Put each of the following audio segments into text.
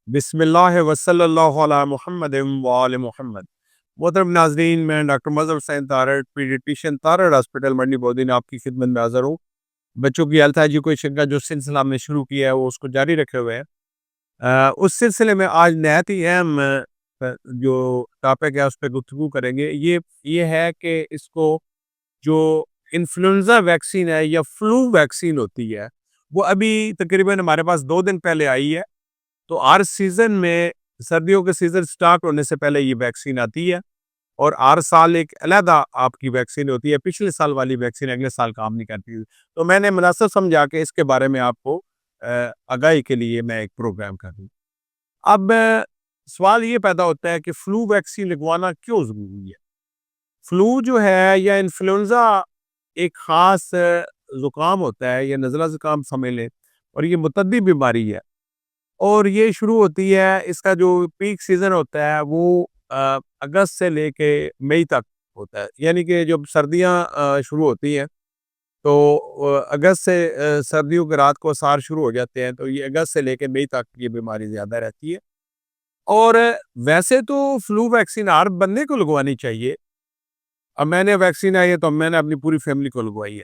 बिस्मिल्लाह वसल्लल्लाहु अला मुहम्मद व आले मोहम्मद। मोहतरम नाजरीन, मैं डॉक्टर मजहर हुसैन तारड़, पीडियाट्रिशियन, तारड़ हॉस्पिटल मंडी बौद्दीन आपकी खिदमत में हाज़िर हूँ। बच्चों की हेल्थ एजुकेशन का जो सिलसिला हमने शुरू किया है वो उसको जारी रखे हुए हैं। उस सिलसिले में आज नहायत ही अहम जो टॉपिक है उस पर गुफ्तगू करेंगे। ये है कि इसको जो इन्फ्लुएंजा वैक्सीन है या फ्लू वैक्सीन होती है, वो अभी तकरीबन हमारे पास 2 दिन पहले आई है। तो हर सीज़न में सर्दियों के सीज़न स्टार्ट होने से पहले ये वैक्सीन आती है और हर साल एक अलहदा आपकी वैक्सीन होती है। पिछले साल वाली वैक्सीन अगले साल काम नहीं करती। तो मैंने मुनासिब समझा कि इसके बारे में आपको आगाही के लिए मैं एक प्रोग्राम कर दूँ। अब सवाल ये पैदा होता है कि फ्लू वैक्सीन लगवाना क्यों ज़रूरी है? फ्लू जो है या इन्फ्लुएंज़ा एक ख़ास ज़ुकाम होता है या नज़ला ज़ुकाम समझ लें, और ये मुतद्दी बीमारी है। और ये शुरू होती है, इसका जो पीक सीज़न होता है वो अगस्त से लेके मई तक होता है। यानी कि जब सर्दियाँ शुरू होती हैं तो अगस्त से सर्दियों की रात को असार शुरू हो जाते हैं, तो ये अगस्त से लेके मई तक ये बीमारी ज़्यादा रहती है। और वैसे तो फ्लू वैक्सीन हर बंदे को लगवानी चाहिए। अब मैंने वैक्सीन आई है तो मैंने अपनी पूरी फैमिली को लगवाई है।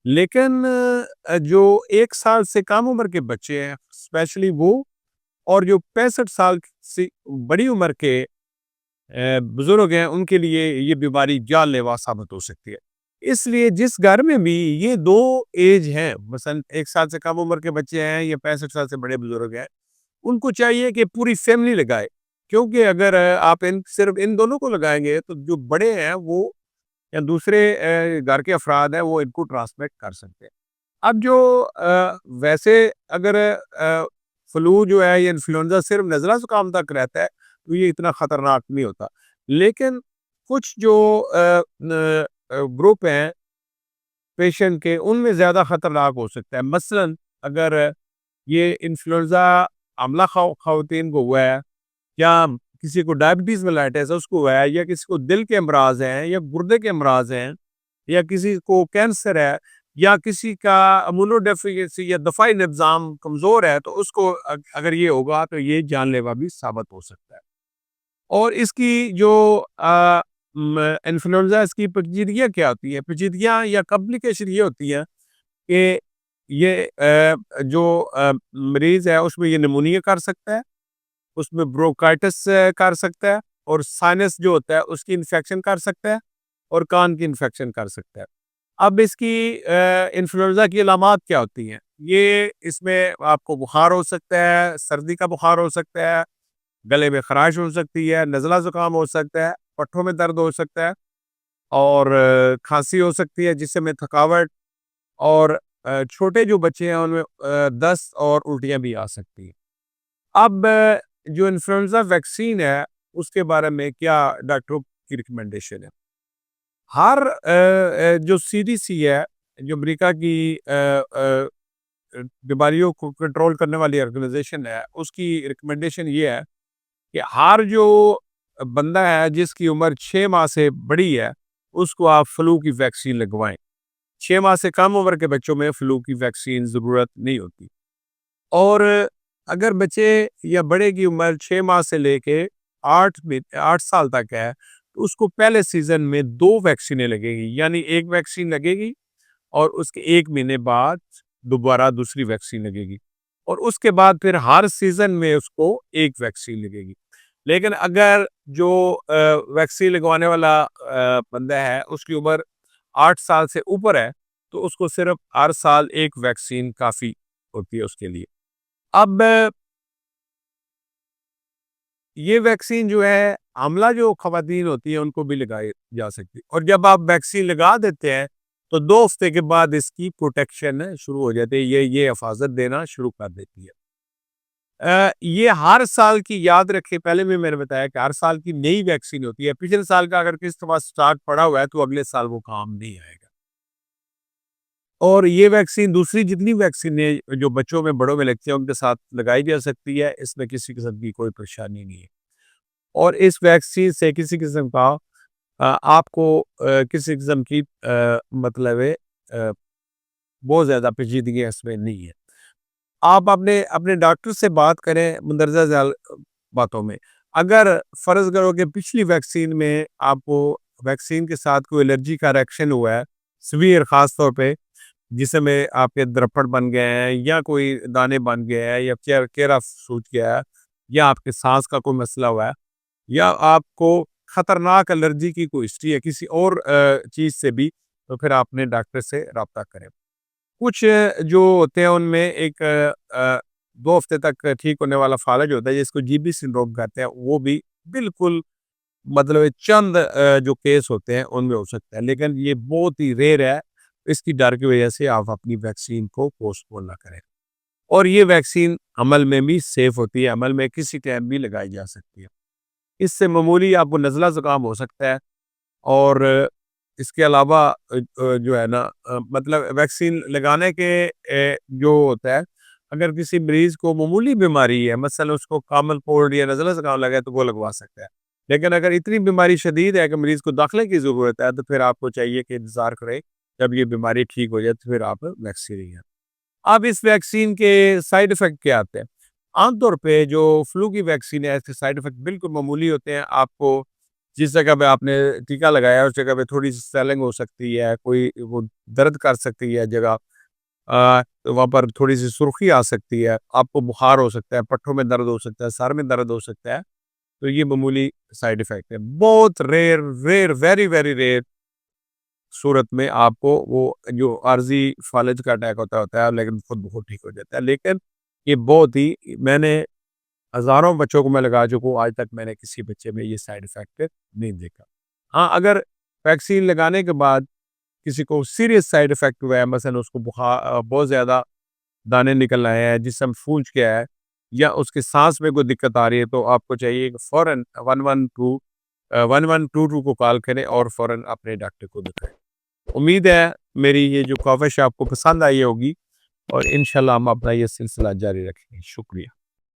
लेकिन जो 1 साल से कम उम्र के बच्चे हैं, स्पेशली वो, और जो 65 साल से बड़ी उम्र के बुजुर्ग हैं, उनके लिए ये बीमारी जानलेवा साबित हो सकती है। इसलिए जिस घर में भी ये 2 एज हैं, मसलन 1 साल से कम उम्र के बच्चे हैं या 65 साल से बड़े बुजुर्ग हैं, उनको चाहिए कि पूरी फैमिली लगाए। क्योंकि अगर आप इन सिर्फ इन दोनों को लगाएँगे तो जो बड़े हैं वो या दूसरे घर के अफराद हैं वो इनको ट्रांसमिट कर सकते हैं। अब जो वैसे अगर फ्लू जो है, ये इन्फ्लुएंजा सिर्फ नज़ला ज़ुकाम तक रहता है, तो ये इतना ख़तरनाक नहीं होता। लेकिन कुछ जो ग्रुप हैं पेशेंट के, उनमें ज़्यादा ख़तरनाक हो सकता है। मसलन अगर ये इन्फ्लुएंजा अमला ख़वातीन को हुआ है, या किसी को डायबिटीज़ मेलाइटिस है उसको हुआ है, या किसी को दिल के अमराज हैं या गुर्दे के अमराज हैं, या किसी को कैंसर है, या किसी का इम्यूनोडेफिशिएंसी या दफ़ाई निज़ाम कमज़ोर है, तो उसको अगर ये होगा तो ये जानलेवा भी साबित हो सकता है। और इसकी जो इन्फ्लुएंजा, इसकी पेचीदगियाँ क्या होती हैं? पेचीदगियाँ या कॉम्प्लिकेशन ये होती हैं कि ये जो मरीज़ है उसमें ये निमोनिया कर सकता है, उसमें ब्रोंकाइटिस कर सकता है, और साइनस जो होता है उसकी इन्फेक्शन कर सकता है, और कान की इन्फेक्शन कर सकता है। अब इसकी इन्फ्लुएंजा की अलामात क्या होती हैं? ये इसमें आपको बुखार हो सकता है, सर्दी का बुखार हो सकता है, गले में खराश हो सकती है, नज़ला ज़ुकाम हो सकता है, पट्ठों में दर्द हो सकता है, और खाँसी हो सकती है जिससे थकावट, और छोटे जो बच्चे हैं उनमें दस्त और उल्टियाँ भी आ सकती हैं। अब जो इन्फ्लुएंजा वैक्सीन है उसके बारे में क्या डॉक्टरों की रिकमेंडेशन है? हर जो सीडीसी है, जो अमेरिका की बीमारियों को कंट्रोल करने वाली ऑर्गेनाइजेशन है, उसकी रिकमेंडेशन ये है कि हर जो बंदा है जिसकी उम्र 6 माह से बड़ी है, उसको आप फ्लू की वैक्सीन लगवाएं। 6 माह से कम उम्र के बच्चों में फ्लू की वैक्सीन ज़रूरत नहीं होती। और अगर बच्चे या बड़े की उम्र 6 माह से लेके 8 साल तक है, तो उसको पहले सीज़न में 2 वैक्सीनें लगेगी, यानी 1 वैक्सीन लगेगी और उसके 1 महीने बाद दोबारा दूसरी वैक्सीन लगेगी, और उसके बाद फिर हर सीज़न में उसको 1 वैक्सीन लगेगी। लेकिन अगर जो वैक्सीन लगवाने वाला बंदा है उसकी उम्र 8 साल से ऊपर है, तो उसको सिर्फ हर साल 1 वैक्सीन काफ़ी होती है उसके लिए। अब ये वैक्सीन जो है, आमला जो ख़वातीन होती हैं उनको भी लगाई जा सकती है, और जब आप वैक्सीन लगा देते हैं तो 2 हफ्ते के बाद इसकी प्रोटेक्शन शुरू हो जाती है, ये हिफाज़त देना शुरू कर देती है। ये हर साल की याद रखें, पहले भी मैंने बताया कि हर साल की नई वैक्सीन होती है। पिछले साल का अगर किसी के पास स्टॉक पड़ा हुआ है तो अगले साल वो काम नहीं आएगा। और ये वैक्सीन दूसरी जितनी वैक्सीनें जो बच्चों में, बड़ों में लगती हैं उनके साथ लगाई जा सकती है, इसमें किसी किस्म की कोई परेशानी नहीं है। और इस वैक्सीन से किसी किस्म का आपको किसी किस्म की मतलब है बहुत ज़्यादा पेचीदगी इसमें नहीं है। आप अपने अपने डॉक्टर से बात करें मंदरजा ज़ाल बातों में। अगर फ़र्ज़ करो कि पिछली वैक्सीन में आपको वैक्सीन के साथ कोई एलर्जी का रिएक्शन हुआ है, सीवियर ख़ास तौर पे जिसमें आपके द्रपड़ बन गए हैं या कोई दाने बन गए हैं या चेहरा सूज गया है या आपके साँस का कोई मसला हुआ है या आपको खतरनाक एलर्जी की कोई हिस्ट्री है किसी और चीज़ से भी, तो फिर आप अपने डॉक्टर से राब्ता करें। कुछ जो होते हैं उनमें एक 2 हफ्ते तक ठीक होने वाला फ़ालज होता है जिसको जीबी सिंड्रोम कहते हैं, वो भी बिल्कुल मतलब चंद जो केस होते हैं उनमें हो सकता है, लेकिन ये बहुत ही रेयर है। इसकी डर की वजह से आप अपनी वैक्सीन को पोस्टपोन ना करें। और ये वैक्सीन अमल में भी सेफ होती है, अमल में किसी टाइम भी लगाई जा सकती है। इससे मामूली आपको नज़ला ज़ुकाम हो सकता है और इसके अलावा जो है ना मतलब वैक्सीन लगाने के जो होता है, अगर किसी मरीज़ को मामूली बीमारी है, मसलन उसको कॉमन कोल्ड या नज़ला ज़ुकाम लगा है, तो वो लगवा सकता है। लेकिन अगर इतनी बीमारी शदीद है कि मरीज़ को दाखिले की ज़रूरत है, तो फिर आपको चाहिए कि इंतज़ार करें, जब ये बीमारी ठीक हो जाए, तो फिर आप वैक्सीन लें। अब इस वैक्सीन के साइड इफ़ेक्ट क्या आते हैं? आमतौर पे जो फ्लू की वैक्सीन है, इसके साइड इफ़ेक्ट बिल्कुल मामूली होते हैं। आपको जिस जगह पे आपने टीका लगाया है, उस जगह पे थोड़ी-सी स्वेलिंग हो सकती है, कोई वो दर्द कर सकती है जगह। तो वहाँ पर थोड़ी-सी सुर्खी आ सकती है, आपको बुखार हो सकता है, पट्ठों में दर्द हो सकता है, सर में दर्द हो सकता है। तो ये मामूली साइड इफ़ेक्ट है। बहुत rare rare very, very rare सूरत में आपको वो जो आर्ज़ी फ़ालिज का अटैक होता है, लेकिन खुद ब खुद ठीक हो जाता है। लेकिन ये बहुत ही मैंने हज़ारों बच्चों को मैं लगा चुका हूँ, आज तक मैंने किसी बच्चे में ये साइड इफ़ेक्ट नहीं देखा। हाँ, अगर वैक्सीन लगाने के बाद किसी को सीरियस साइड इफ़ेक्ट हुआ है, मसलन उसको बहुत ज़्यादा दाने निकल आए हैं, जिस्म फूल गया है या उसकी साँस में कोई दिक्कत आ रही है, तो आपको चाहिए कि फ़ौरन 1122 को कॉल करें और फ़ौरन अपने डॉक्टर को दिखाएँ। उम्मीद है मेरी ये जो काविश आपको पसंद आई होगी और इंशाल्लाह हम अपना ये सिलसिला जारी रखेंगे। शुक्रिया।